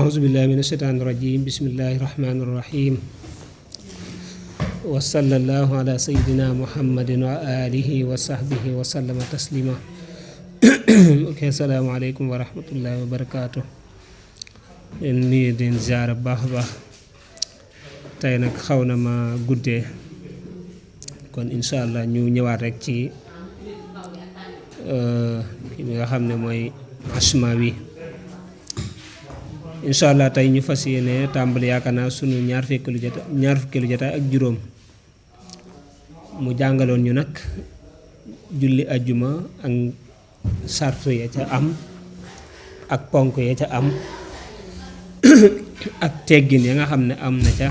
أعوذ بالله من الشيطان الرجيم بسم الله الرحمن الرحيم وصلى الله على سيدنا محمد وآله وصحبه وسلم تسليما ok asalaamaaleykum wa rahmatullahi wa barakaatu leen nuyu di ziar bu baax a baax tey nag xaw na ma guddee kon incha allah ñu ñëwaat rek ci ki nga xam ne mooy Ashmawi incha allah tey ñu fas yéene tàmbali yaakaar naa sunu ñaar fukkeelu jotaay ak juróom mu jàngaloon ñu nag julli ajjuma ak sartu ya ca am ak ponk ya ca am ak teggin ya nga xam ne am na ca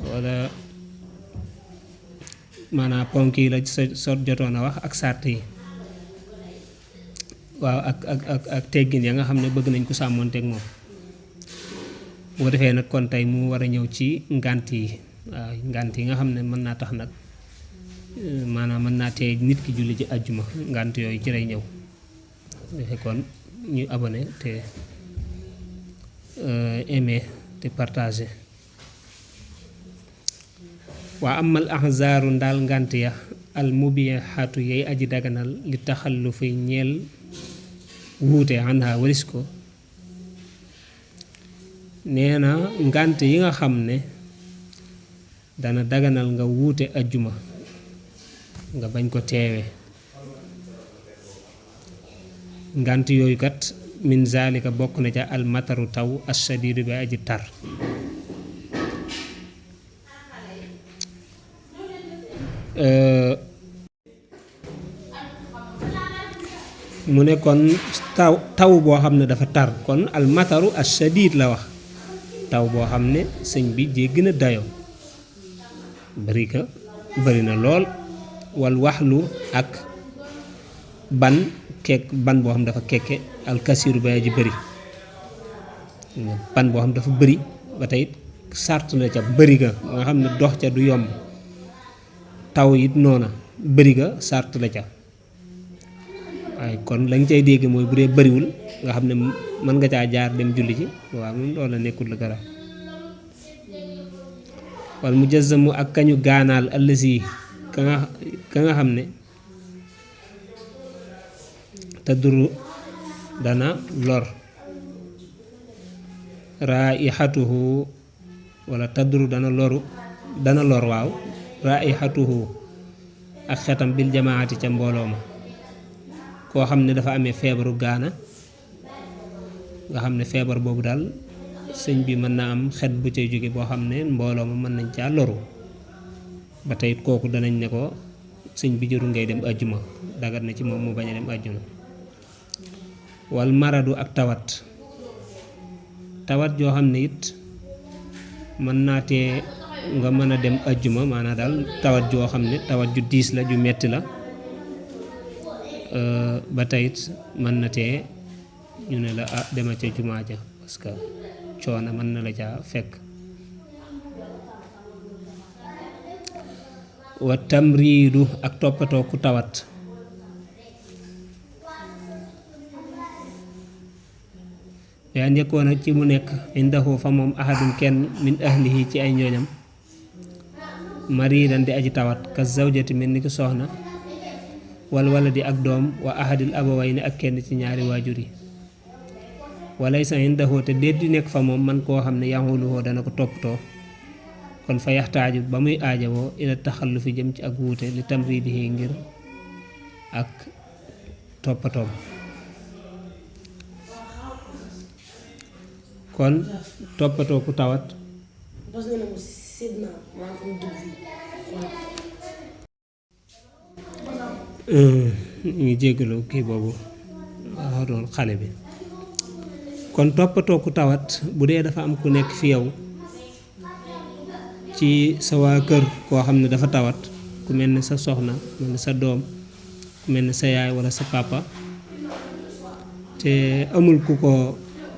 wala maanaam ponk yi la sot jotoon a wax ak sart yi waaw ak teggin ya nga xam ne bëgg nañ ko sàmmoonteeg moom bu ko defee nag kon tey mu war a ñëw ci ngànt yi waaw ngànt yi nga xam ne mën naa tax nag maanaam mën naa tee nit ki julli ci àjjuma ngànt yooyu ci lay ñëw defee kon ñu abonné te aimé te partagé waa amal ahzaaru ndaal ngànt ya al mubihatu yay aji daganal li taxallufi ñeel wuute anha walis ko nee na ngànt yi nga xam ne dana daganal nga wuute ajjuma nga bañ ko teewe ngànt yooyu kat min zalika bokk na ca almataru taw ashadidu bi aji tar mu ne kon taw boo xam ne dafa tar kon almataru ashadid la wax taw boo xam ne sëñ bi jéggi na dayo bari na lool wal waxlu ak ban boo xam dafa kekke alkasiru ba ji bëri ban boo xam dafa bëri ba tey sart la ca bëri ga nga xam ne dox ca du yomb taw it noona bëri ga sart la ca waaye kon lañ cay dégg mooy bu dee bëriwul nga xam ne mën nga caa jaar dem julli ci waaw moom loolu la nekkul la gara wal mujazzamu ak kañu gaanaal allasi ka nga xam ne taduru dana lor raihatuhu wala taduru dana lor waaw raihatuhu ak xetam bil jamaati ca mbooloo ma koo xam ne dafa amee feebaru gaana nga xam ne feebar boobu daal sëñ bi mën naa am xet bu cay jóge boo xam ne mbooloo ma mën nañ caa loru ba tey kooku danañ ne ko sëñ bi jërul ngay dem ajjuma dagat na ci moom mu bañ a dem ajjuma wal maradu ak tawat joo xam ne it mën naa tee nga mën a dem ajjuma maanaam daal tawat joo xam ne tawat ju diis la ju metti la ba tey it mën na tee ñu ne la demal ca jumaa ja parce que coono mën na la caa fekk wa tamriidu ak toppatoo ku tawat yaa njëkkoon ak ci mu nekk indahu fa moom ahadun kenn min ahlihi ci ay ñooñam mariidan di aji tawat ka zawjati mel ni ki soxna wal waladi ak doom wa ahadil abawayni ak kenn ci ñaari waajur yi walaysa indahu te déet di nekk fa moom man koo xam ne yaxuluhoo dana ko toppatoo kon fa yaxtaaju ba muy aajawoo ila taxallufi jëm ci ak wuute li tamriidihi ngir ak toppatoom kon toppatoo ku tawat ñu ngi jéggalu kii boobu wax doon xale bi kon toppatoo ku tawat bu dee dafa am ku nekk fi yow ci sa waa kër koo xam ne dafa tawat ku mel ni sa soxna mel ni sa doom ku mel ni sa yaay walla sa papa te amul ku ko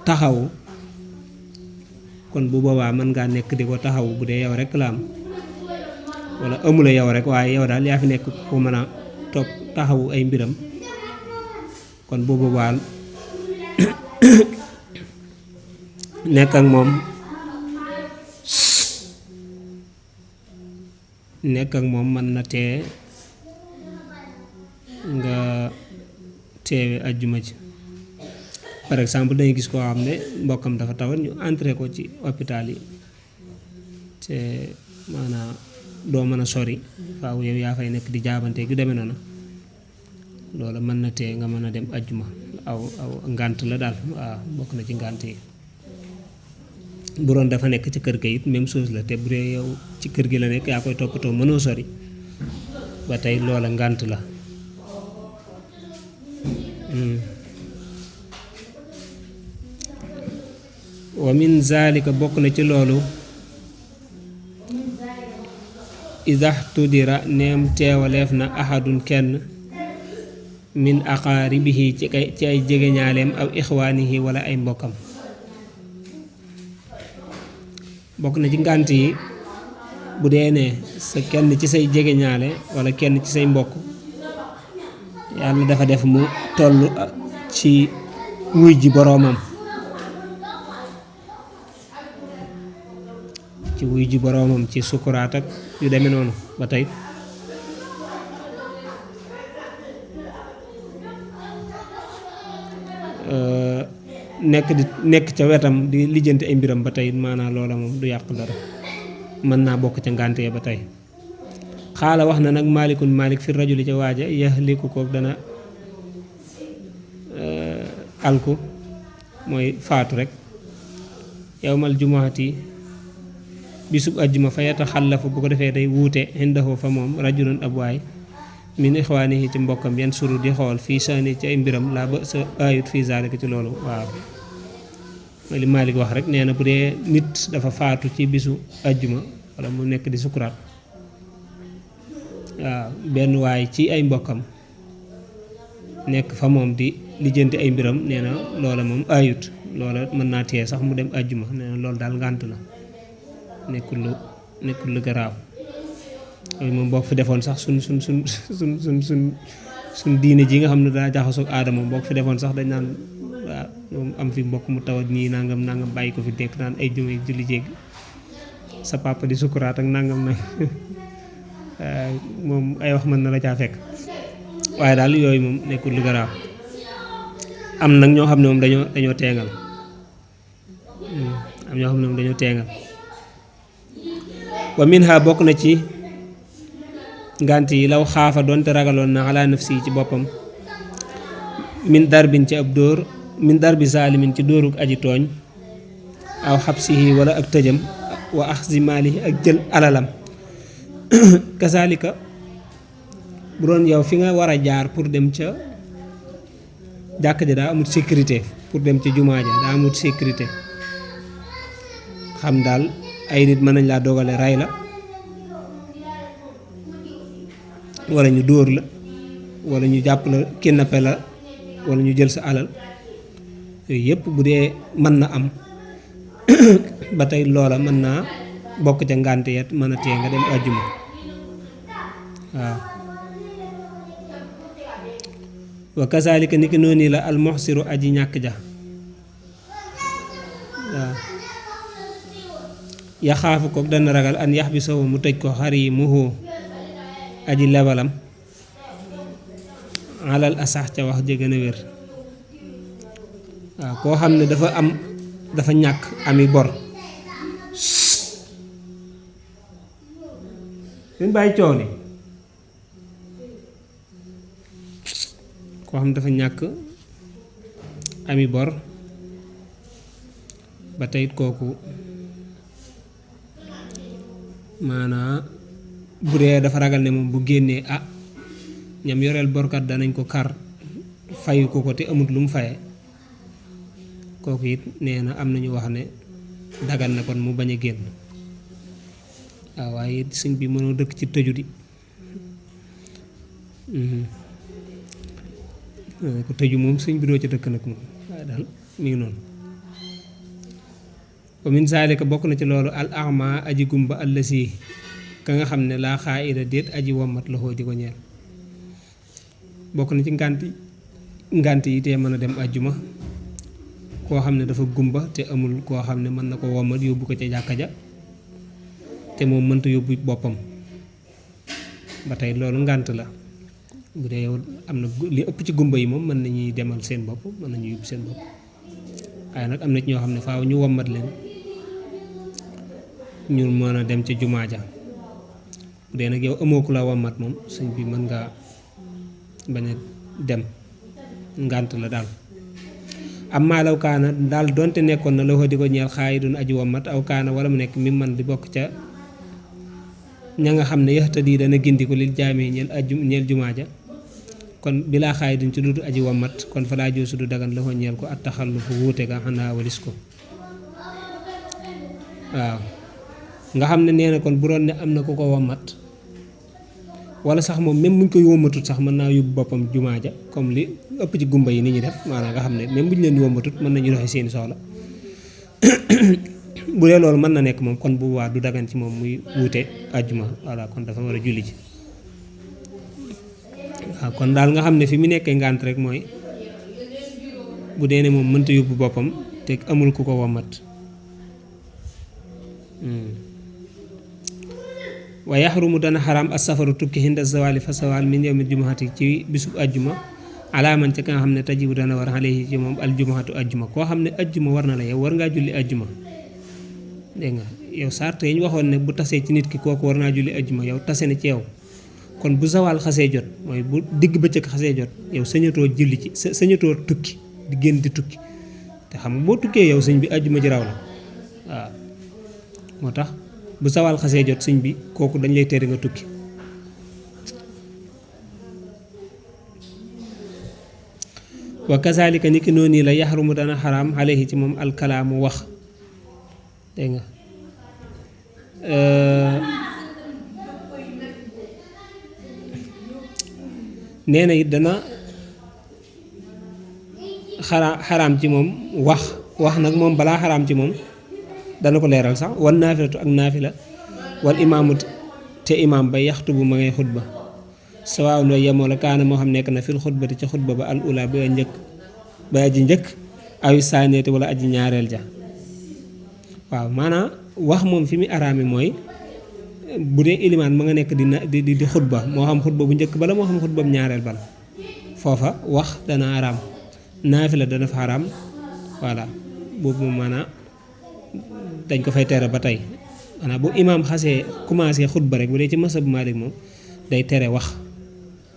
taxawu kon bu boobaa mën ngaa nekk di ko taxawu bu dee yow rek la am walla amula yow rek waaye yow daal yaa fi nekk ku mën a topp taxawu ay mbiram kon bu boobaa nekk ak moom mën na tee nga teewe ajjuma ji. par exemple dañuy gis koo xam ne mbokkam dafa tawat ñu entré ko ci hôpital yi te maanaam doo mën a sori faaw yow yaa fay nekk di jaabante gu demee noonu loolu mën na tee nga mën a dem ajjuma aw ngànt la daal. waaw bokk na ci ngànt yi. bu doon dafa nekk ci kër ga it même chose la te bu dee yow ci kër gi la nekk yaa koy toppatoo mënoo sori ba tey loola ngànt la. wa min zalika bokk na ci loolu idaxtudira neem teewaleef na ahadun kenn min aqaaribihi ci ay jegeñaaleem aw ixwaanihi wala ay mbokkam. bokk na ci ngànt yi bu dee ne sa kenn ci say jegeñaale wala kenn ci say mbokk yàlla dafa def mu toll ci wuy ji boroomam ci sukuraat ak yu demee noonu ba tey nekk ca wetam di lijjanti ay mbiram ba tey maanaam loola moom du yàq dara mën naa bokk ca ngàntee ba tey. xaala wax na nag maalikun maalik fi rajuli ca waaja yaxliku kook dana alku mooy faatu rek yawmal jumuati bisub ajjuma fa yataxallafu bu ko defee day wuute indahu fa moom rajulun ab waay min ixwaanihi ci mbokkam yan suru di xool fii saani ci ay mbiram laa ba sa ayut fii zalika ci loolu. waaw mooy li Maalik wax rek nee na bu dee nit dafa faatu ci bisu ajjuma wala mu nekk di sukuraat waaw benn waay ci ay mbokkam nekk fa moom di lijjanti ay mbiram nee na loola moom ayut loola mën naa tee sax mu dem ajjuma nee na loolu daal ngànt la nekkul lu garaaw. yooyu moom boo ko fi defoon sax suñ diine ji nga xam ne daa jaxasoog aadama boo ko fi defoon sax dañ naan waaw moom am fi mbokk mu tawat nii nangam bàyyi ko fi dekk naan ay jumay julli jéggi sa papa di sukuraat ak nangam nag moom ay wax mën na la caa fekk waaye daal yooyu moom nekkul lu garaaw. am nag ñoo xam ne moom dañoo teengal wa minha bokk na ci ngànt yi law xaafa doonte ragaloon na ala nafsi ci boppam min darbin ci ab dóor min darbi zalimin ci dóoruk aji tooñ aw xabsihi wala ak tëjam wa axzi maalihi ak jël alalam kasaalika bu doon yow fi nga war a jaar pour dem ca jàkk ja daa amut sécurité pour dem ca jumaa ja daa amut sécurité xam daal ay nit mën nañ laa dogale ray la wala ñu dóor la wala ñu jàpp la kidnappé la wala ñu jël sa alal yooyu yëpp bu dee mën na am ba tey loola mën naa bokk ca ngànt yet mën a tee nga dem àjjuma. waaw wa kazalika niki noonu la almuxsiru aji ñàkk ja waaw yaxaafu ko dana ragal an yax bi sawu mu tëj ko xar yi muhu aji lebalam alal asax ca wax ja gën a wér. waaw koo xam ne dafa ñàkk ami bor leen bàyyi coow li koo xam ne dafa ñàkk ami bor ba tey kooku maanaa bu dee dafa ragal ne moom bu génnee ñam yoreel borkat danañ ko kar fayu ko te amut lu mu faye kooku it nee na am nañu wax ne dagal na kon mu bañ a génn. waaw waaye sëñ bi mënoo dëkk ci tëju di ko tëju moom sëñ bi doo ci dëkk nag moom waaye daal mi ngi noonu. wa min zalika bokk na ci loolu al ama aji gumba allasi ka nga xam ne laa xaa ida déet aji wommat loxoo di ko ñeel. bokk na ci ngànt yi tee mën a dem àjjuma koo xam ne dafa gumba te amul koo xam ne mën na ko wommat yóbbu ko ca jàkka ja te moom mënta yóbbu boppam ba tey loolu ngànt la bu dee yow am na li ëpp ci gumba yi moom mën nañuy demal seen bopp mën nañu yóbbu seen bopp waaye nag am na ci ñoo xam ne faaw ñu wommat leen ñu mën a dem ca jumaa ja bu dee nag yow amoo ku la wommat moom sëñ bi mën nga bañ a dem ngànt la daal amma law kaana daal donte nekkoon na la ko di ko ñeel xaayi dun aji wommat aw kaana wala mu nekk mi man di bokk ca ña nga xam ne yaxta di dana gindi ko lil jaamee ñeel jumaa ja kon bilaa xaayi dun ci dudu aji wommat kon fa laa joosu du dagan la ko ñeel ko at taxallu fu wuute ga xanaa walis ko waaw nga xam ne nee na kon bu doon ne am na ku ko wommat wala sax moom même buñ koy wommatut sax mën naa yóbbu boppam jumaa ja comme li ëpp ci gumba yi ni ñuy def maanaam nga xam ne même buñ leen wommatut mën nañu doxee seeni soxla bu dee loolu mën na nekk moom kon bu waa du dagan ci moom muy wuute àjjuma voilà kon dafa war a julli ji waaw kon daal nga xam ne fi mu nekkee ngànt rek mooy bu dee ne moom mënta yóbbu boppam te amul ku ko wommat wa yaxrumu dana xaraam as safaru tukki hinda zawali fa sawal min yawmil jumuhati ci bisub ajjuma alaaman ca ka nga xam ne tajibu dana war alayhi ci moom al jumuhatu ajjuma koo xam ne ajjuma war na la yow war ngaa julli ajjuma dégg nga yow sart yi ñu waxoon ne bu tasee ci nit ki kooku war naa julli ajjuma yow tase na ci yow kon bu zawal xasee jot mooy bu digg bëccëg xasee jot yow sañatoo julli ci sañatoo tukki di génn di tukki te xam nga boo tukkee yow sëñ bi ajjuma ji raw la waaw moo tax bu sawal xasee jot sëñ bi kooku dañ lay tere nga tukki wa kazalika ni ki noonu la yaxrumu dana xaraam alayhi ci moom alkalaamu wax dégg nga nee na it dana xaraam ci moom wax nag moom balaa xaraam ci moom dana ko leeral sax wan naafilatu ak naafila wal imaamu te imaam ba yaxtubu ma ngay xutba sawaaw loo yemoo la kaana moo xam nekk na fil xutbati ci xutba ba al ula ba aji njëkk awi saaneeti wala aji ñaareel ja waaw maanaam wax moom fi mu araame mooy bu dee ilimaan ma nga nekk di xutba moo xam xutba bu njëkk bala moo xam xutba bu ñaareel bala foofa wax dana araam naafila dana fa araam voilà boobu moom maanaam dañ ko fay tere ba tey maanaam bu imaam xasee commencé xutba rek bu dee ci masab Maalik moom day tere wax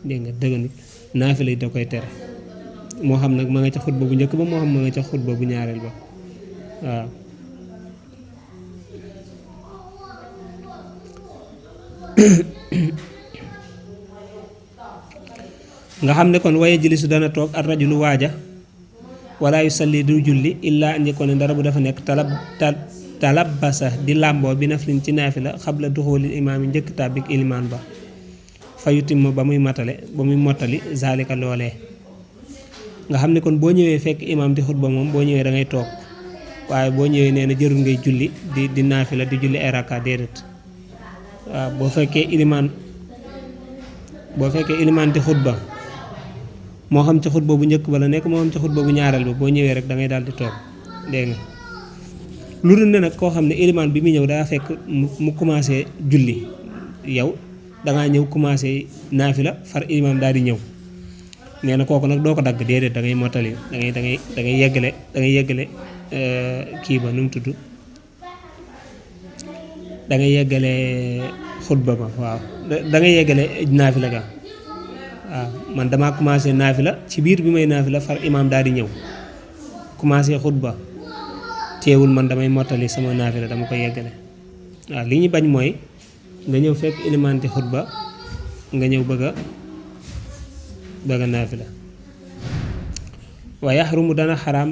dégg nga dëgganut naafila da koy tere moo xam nag ma nga ca xutba bu njëkk ba moo xam ma nga ca xutba bu ñaareel ba waaw nga xam ne kon waye jilisu dana toog ar rajulu waaja wala yu salli du julli illaa an yakuna dara bu dafa nekk talabasa di làmboo bi naflin ci naafila xabla duxoolil imaam yi njëkk tàbbik ilimaan ba fayutim ba muy mottali zalika loolee nga xam ne kon boo ñëwee fekk imaam di xutba moom boo ñëwee da ngay toog waaye boo ñëwee nee na jërul ngay julli di naafila di julli ay rakka déedéet waaw boo fekkee ilimaan di xutba moo xam ci xutba bu njëkk ba la nekk moo xam ci xutba bu ñaareel ba boo ñëwee rek da ngay daal di toog dégg nga lu dul ne nag koo xam ne ilimaan bi muy ñëw daa fekk mu commencé julli yow dangaa ñëw commencé naafila far ilimaan daal di ñëw nee na kooku nag doo ko dagg déedéet da ngay mottali da ngay yeggale kii ba nu mu tudd da ngay yeggale xutba ba waaw da ngay yeggale naafila ga waaw man damaa commencé naafila ci biir bi may naafila far imaam daal di ñëw commencé xutba teewul man damay mottali sama naafila dama koy yeggale waaw li ñu bañ mooy nga ñëw fekk ilimaan di xutba nga ñëw bëgg a naafila wa yaxrumu dana xaraam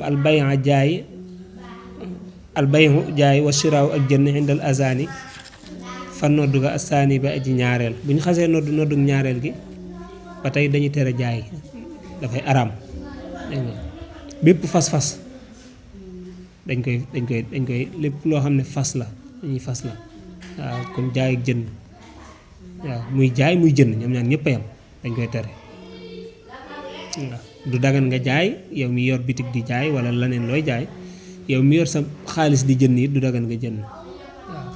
albayu jaay wa shiraaw ak jënd indal azani fa noddu ga asaani ba aji ñaareel bu ñu xasee noddu ñaareel gi ba tey dañuy tere jaay dafay araam bépp fas-fas dañ koy lépp loo xam ne fas la dañuy fas la waaw comme jaay ak jënd waaw muy jaay muy jënd ñoom ñaar ñëpp a yam dañ koy tere waaw du dagan nga jaay yow mi yor bitig di jaay wala leneen looy jaay yow mi yor sa xaalis di jënd it du dagan nga jënd waaw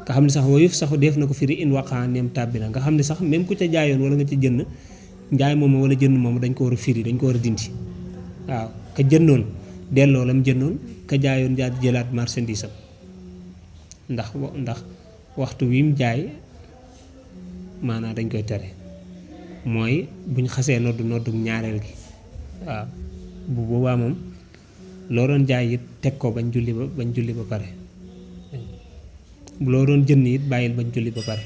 nga xam ne sax woyuf saxu def na ko firi in waqaa neem tàbbi na nga xam ne sax même ku ca jaayoon wala nga ca jënd njaay moomu wala jënd moomu dañ ko war a firi dañ ko war a dindi waaw ka jëndoon delloo lam jëndoon ka jaayoon jaar jëlaat marchandise am ndax waxtu wi mu jaay maanaam dañ koy tere mooy buñ xasee noddu ñaareel gi waaw bu boobaa moom loo doon jaay it teg ko bañ julli ba pare loo doon jënd it bàyyil bañ julli ba pare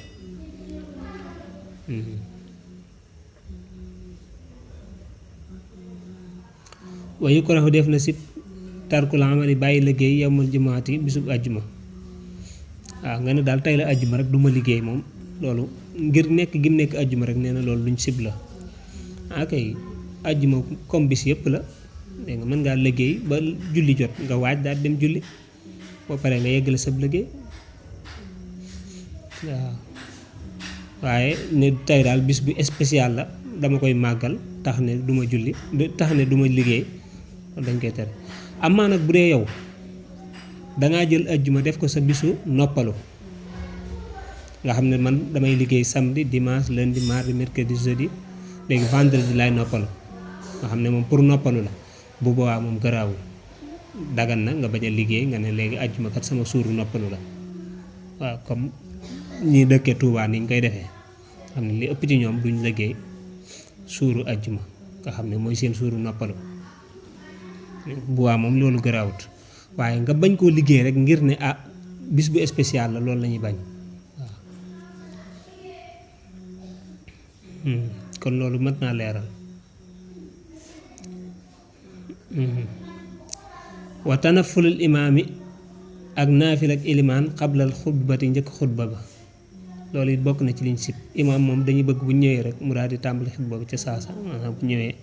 wayu ko raxu def na si tarkul amali bàyyi liggéey yowmal jumaati bisub àjjuma waaw nga ne daal tey la àjjuma rek duma liggéey moom loolu ngir nekk gi mu nekk àjjuma rek nee na loolu luñ sib la akay àjjuma comme bis yëpp la dégg nga mën ngaa liggéey ba julli jot nga waaj daal dem julli boo paree nga yeggale sab liggéey waaw waaye ne tey daal bis bu spécial la dama koy màggal tax ne duma julli tax ne duma liggéey dañ koy tere amaa nag bu dee yow dangaa jël àjjuma def ko sa bisu noppalu nga xam ne man damay liggéey samedi dimanche lundi mardi mercredi jeudi léegi vendredi lay noppalu nga xam ne moom pour noppalu la bu boobaa moom garaawul dagan na nga bañ a liggéey nga ne léegi àjjuma kat sama suuru noppalu la waaw comme ñi dëkkee Touba ni ñu koy defee xam ne li ëpp ci ñoom duñ liggéey suuru àjjuma nga xam ne mooy seen suuru noppalu bu waa moom loolu garaawut waaye nga bañ koo liggéey rek ngir ne ah bis bu spécial la loolu la ñuy bañ waaw kon loolu mat naa leeral wa tanafulul imaami ak naafil ak ilimaan xablal xutbati njëkk xutba ba loolu it bokk na ci liñ sib imaam moom dañuy bëgg bu ñëwee rek mu daal di tàmbali xutba ba ca saasa maanaam bu ñëwee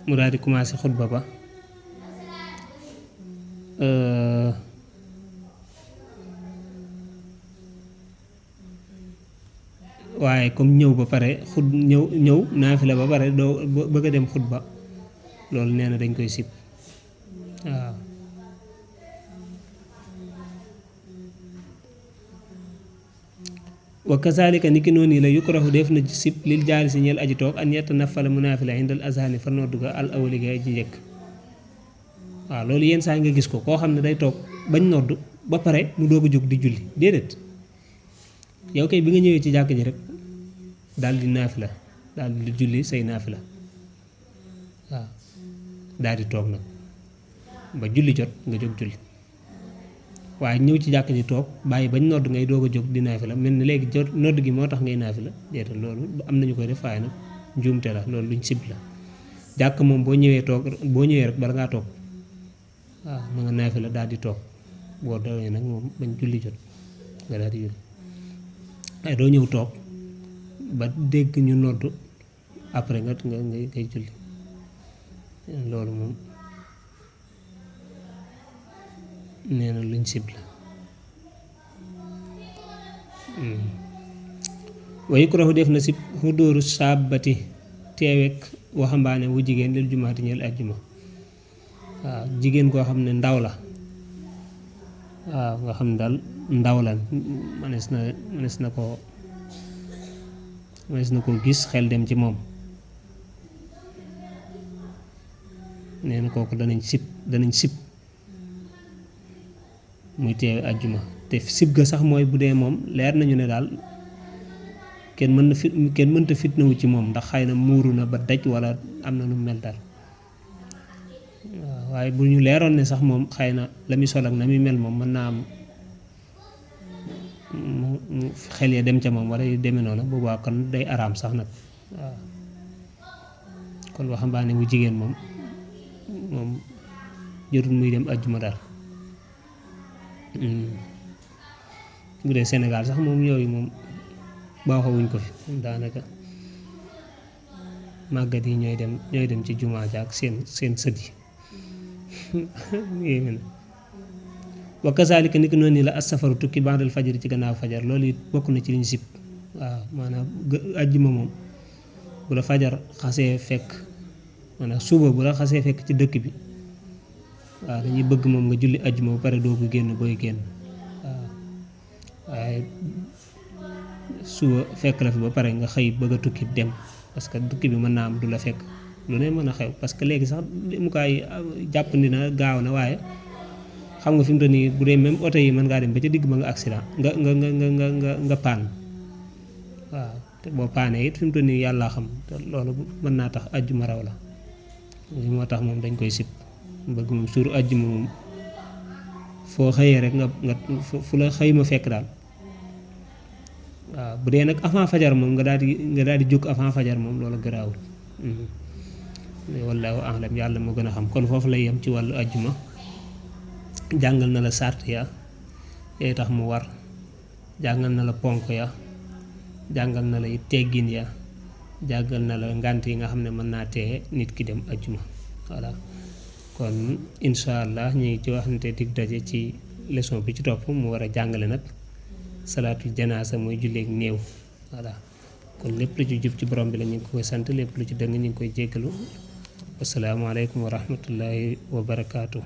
mu daal di commencé xutba ba waaye comme ñëw ba pare ñëw naafila ba pare doo bëgg a dem xutba loolu nee na dañ koy sib waaw wa kazalika niki noonu la yukrahu def na sib lil jaali si ñeel aji toog an yetta nafala mu naafila indal azani fa noddu ga al awali ga ji njëkk waaw loolu yenn saa nga gis ko koo xam ne day toog bañ noddu ba pare mu doog a jóg di julli déedéet yow kay bi nga ñëwee ci jàkk ji rek daal di naafila daal di julli say naafila waaw daal di toog nag ba julli jot nga jóg julli waaye ñëw ci jàkk ji toog bàyyi bañ nodd ngay doog a jóg di naafila mel ni léegi jot nodd gi moo tax ngay naafila déedéet loolu am nañu koy def waaye nag njuumte la loolu luñ sib la jàkk moom boo ñëwee rek bala ngaa toog waaw ma nga naafila daal di toog boo dawee nag moom bañ julli jot nga daal di julli waaye doo ñëw toog ba dégg ñu nodd après nga ngay julli loolu moom nee na luñ sib la wa yukrahu def na sib xudóoru saabati teewek waxambaane wu jigéen lil jumaati ñeel ajjuma waaw jigéen koo xam ne ndaw la waaw nga xam ne daal ndaw la mënees na ko gis xel dem ci moom nee na kooku danañ sib muy teewe àjjuma te sib ga sax mooy bu dee moom leer nañu ne daal kenn mënta fitnawu ci moom ndax xëy na muuru na ba daj wala am na nu mel daal waaw waaye bu ñu leeroon ne sax moom xëy na la muy sol ak na muy mel moom mën naa am xel ya dem ca moom wala yu demee noonu boobaa kon day araam sax nag waaw kon waxambaane bu jigéen moom jotul muy dem àjjuma daal bu dee Sénégal sax moom yooyu moom baaxawuñ ko fi daanaka màggat yi ñooy dem ci jumaa ja ak seen sët yi wa kazalika ni ko noonu la as-safaru tukki ba'dal fajar ci gannaaw fajar loolu it bokk na ci liñ sib waaw maanaam ajjuma moom bu la fajar xasee fekk maanaam suba bu la xasee fekk ci dëkk bi waaw dañuy bëgg moom nga julli ajjuma ba pare doo ko génn booy génn waaw waaye suba fekk la fi ba pare nga xëy bëgg a tukki dem parce que tukki bi mën naa am du la fekk lu ne mën a xew parce que léegi sax mu kaay jàppandi na gaaw na waaye xam nga fi mu toll nii bu dee même oto yi mën ngaa dem ba ca digg ba nga accident nga paan waaw te boo paanee it fi mu toll nii yàllaa xam te loolu mën naa tax ajjuma raw la li moo tax moom dañ koy sib bëgg moom suuru ajjuma moom foo xëyee rek nga fu la xëy ma fekk daal waaw bu dee nag avant fajar moom nga daal di jóg avant fajar moom loolu garaawul wallaahu a'lam yàlla moo gën a xam kon foofu lay yem ci wàllu ajjuma jàngal na la sart ya yooyu tax mu war jàngal na la ponk ya jàngal na la it teggin ya jàngal na la ngànt yi nga xam ne mën naa tee nit ki dem ajjuma voilà kon incha allah ñu ngi ci waxante dig daje ci leçon bi ci topp mu war a jàngale nag salaatul janaasa mooy julleek néew voilà kon lépp lu ci jub ci borom bi la ñu ngi koy sant lépp lu ci dëng ñu ngi koy jéggalu asalaamaaleykum wa rahmatullahi wa barakaatu.